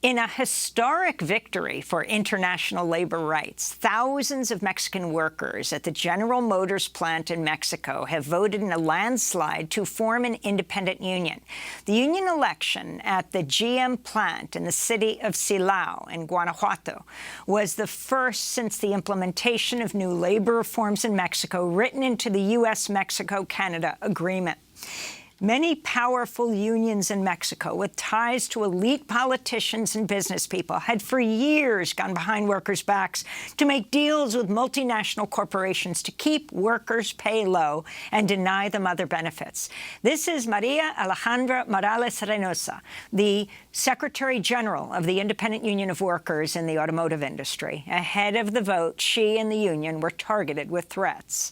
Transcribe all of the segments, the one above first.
In a historic victory for international labor rights, thousands of Mexican workers at the General Motors plant in Mexico have voted in a landslide to form an independent union. The union election at the GM plant in the city of Silao in Guanajuato was the first since the implementation of new labor reforms in Mexico written into the U.S.-Mexico-Canada agreement. Many powerful unions in Mexico with ties to elite politicians and business people had for years gone behind workers' backs to make deals with multinational corporations to keep workers' pay low and deny them other benefits. This is Maria Alejandra Morales Reynosa, the Secretary General of the Independent Union of Workers in the automotive industry. Ahead of the vote, she and the union were targeted with threats.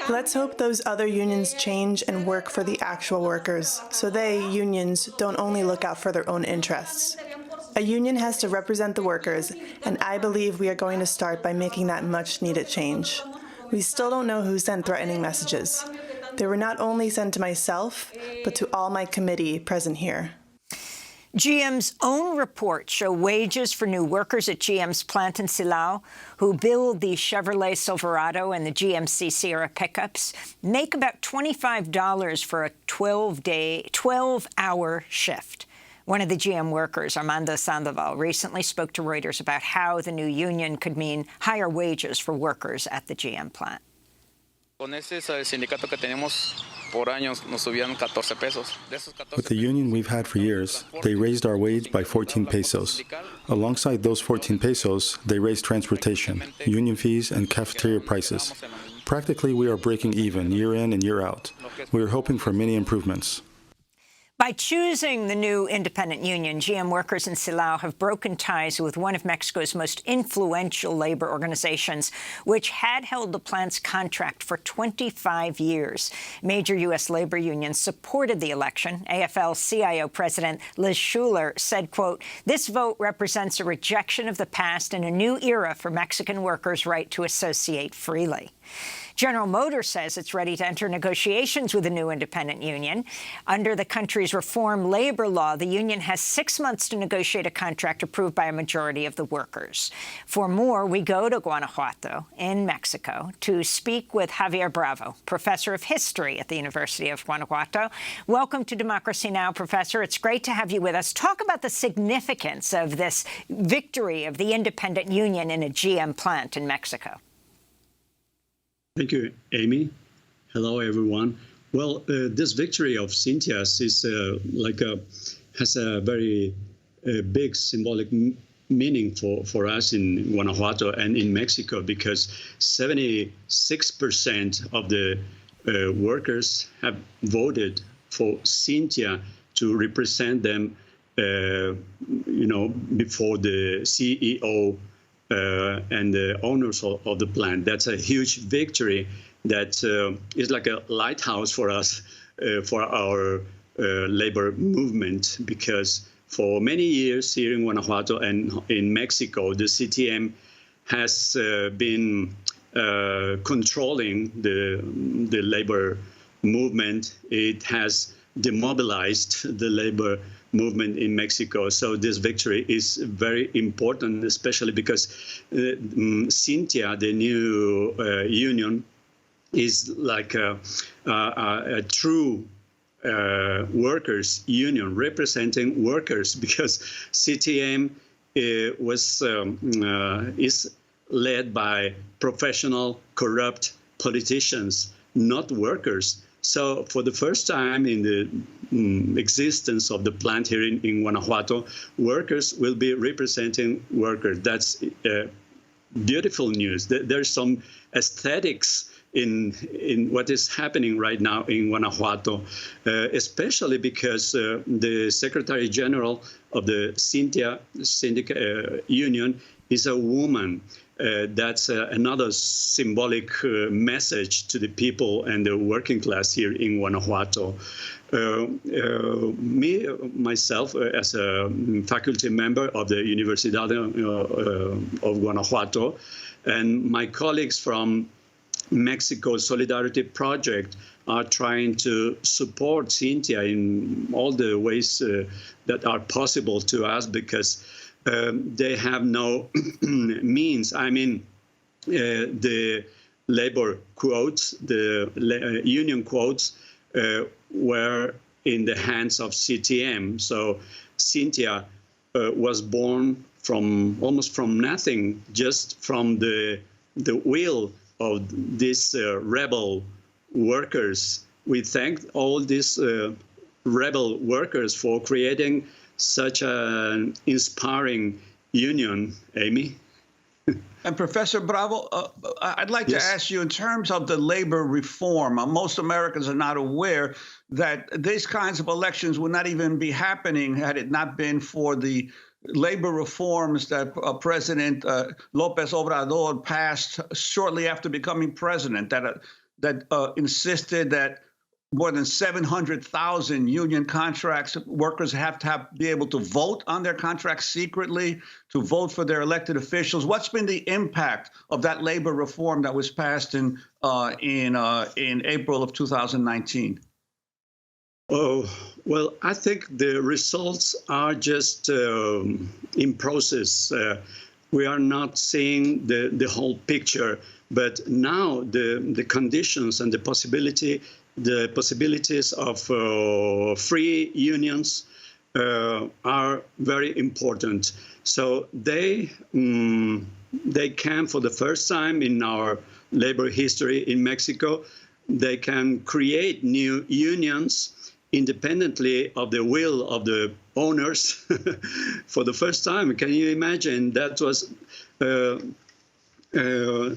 Let's hope those other unions change and work for the actual workers, so they, unions, don't only look out for their own interests. A union has to represent the workers, and I believe we are going to start by making that much-needed change. We still don't know who sent threatening messages. They were not only sent to myself, but to all my committee present here. GM's own reports show wages for new workers at GM's plant in Silao, who build the Chevrolet Silverado and the GMC Sierra pickups, make about $25 for a 12-hour shift. One of the GM workers, Armando Sandoval, recently spoke to Reuters about how the new union could mean higher wages for workers at the GM plant. With the union we've had for years, they raised our wage by 14 pesos. Alongside those 14 pesos, they raised transportation, union fees, and cafeteria prices. Practically, we are breaking even year in and year out. We are hoping for many improvements. By choosing the new independent union, GM workers in Silao have broken ties with one of Mexico's most influential labor organizations, which had held the plant's contract for 25 years. Major U.S. labor unions supported the election. AFL-CIO President Liz Schuler said, quote, "This vote represents a rejection of the past and a new era for Mexican workers' right to associate freely." General Motors says it's ready to enter negotiations with the new independent union. Under the country's reform labor law, the union has 6 months to negotiate a contract approved by a majority of the workers. For more, we go to Guanajuato in Mexico to speak with Javier Bravo, professor of history at the University of Guanajuato. Welcome to Democracy Now!, Professor. It's great to have you with us. Talk about the significance of this victory of the independent union in a GM plant in Mexico. Thank you, Amy. Hello, everyone. Well, this victory of Cynthia's is has a very big symbolic meaning for us in Guanajuato and in Mexico, because 76% of the workers have voted for Cynthia to represent them, before the CEO and the owners of the plant. That's a huge victory that is like a lighthouse for us, for our labor movement, because for many years here in Guanajuato and in Mexico, the CTM has been controlling the labor movement. It has demobilized the labor movement in Mexico. So this victory is very important, especially because Cynthia, the new union, is like a true workers union representing workers, because CTM is led by professional, corrupt politicians, not workers. So for the first time in the existence of the plant here in Guanajuato, workers will be representing workers. That's beautiful news. There's some aesthetics in what is happening right now in Guanajuato, especially because the Secretary General of the Cynthia Union is a woman. That's another symbolic message to the people and the working class here in Guanajuato. Myself, as a faculty member of the Universidad of Guanajuato, and my colleagues from Mexico Solidarity Project are trying to support Cynthia in all the ways that are possible to us, because they have no means. I mean, the labor quotes, the union quotes, were in the hands of CTM. So Cynthia was born from almost from nothing, just from the will of these rebel workers. We thank all these rebel workers for creating such an inspiring union, Amy. And Professor Bravo, I'd like Yes. to ask you, in terms of the labor reform, most Americans are not aware that these kinds of elections would not even be happening had it not been for the labor reforms that President López Obrador passed shortly after becoming president, that insisted that more than 700,000 union contracts workers have to be able to vote on their contracts secretly, to vote for their elected officials. What's been the impact of that labor reform that was passed in April of 2019? Oh, well, I think the results are just in process. We are not seeing the whole picture, but now the conditions and the possibilities of free unions are very important. So they can, for the first time in our labor history in Mexico, they can create new unions independently of the will of the owners for the first time. Can you imagine? That was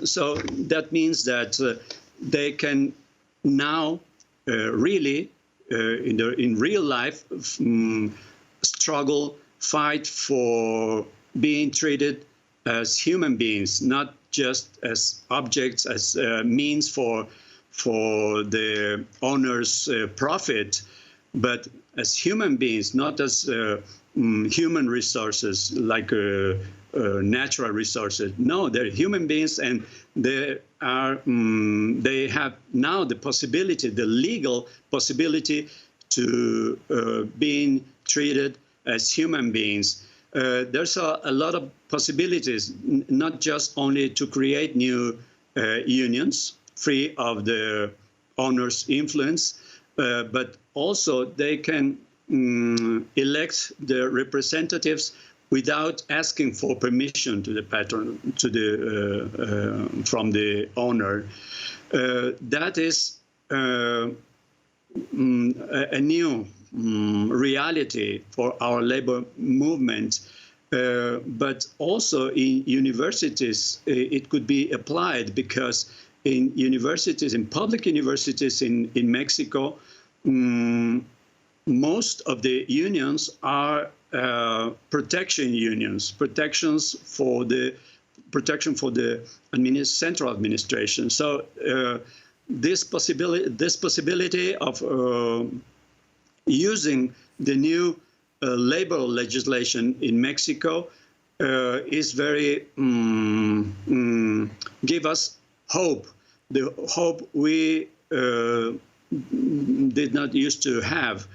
so that means that they can now really in real life struggle, fight for being treated as human beings, not just as objects, as means for the owner's profit, but as human beings, not as human resources like natural resources. No, they're human beings, and they have now the possibility, the legal possibility, to being treated as human beings. There's a lot of possibilities, not just only to create new unions free of the owner's influence, but also they can elect the representatives without asking for permission to the patron, from the owner. That is a new reality for our labor movement. But also in universities, it could be applied, because in universities, in public universities in Mexico, most of the unions are protection unions, protection for the central administration. So this possibility of using the new labor legislation in Mexico is very give us hope, the hope we did not used to have.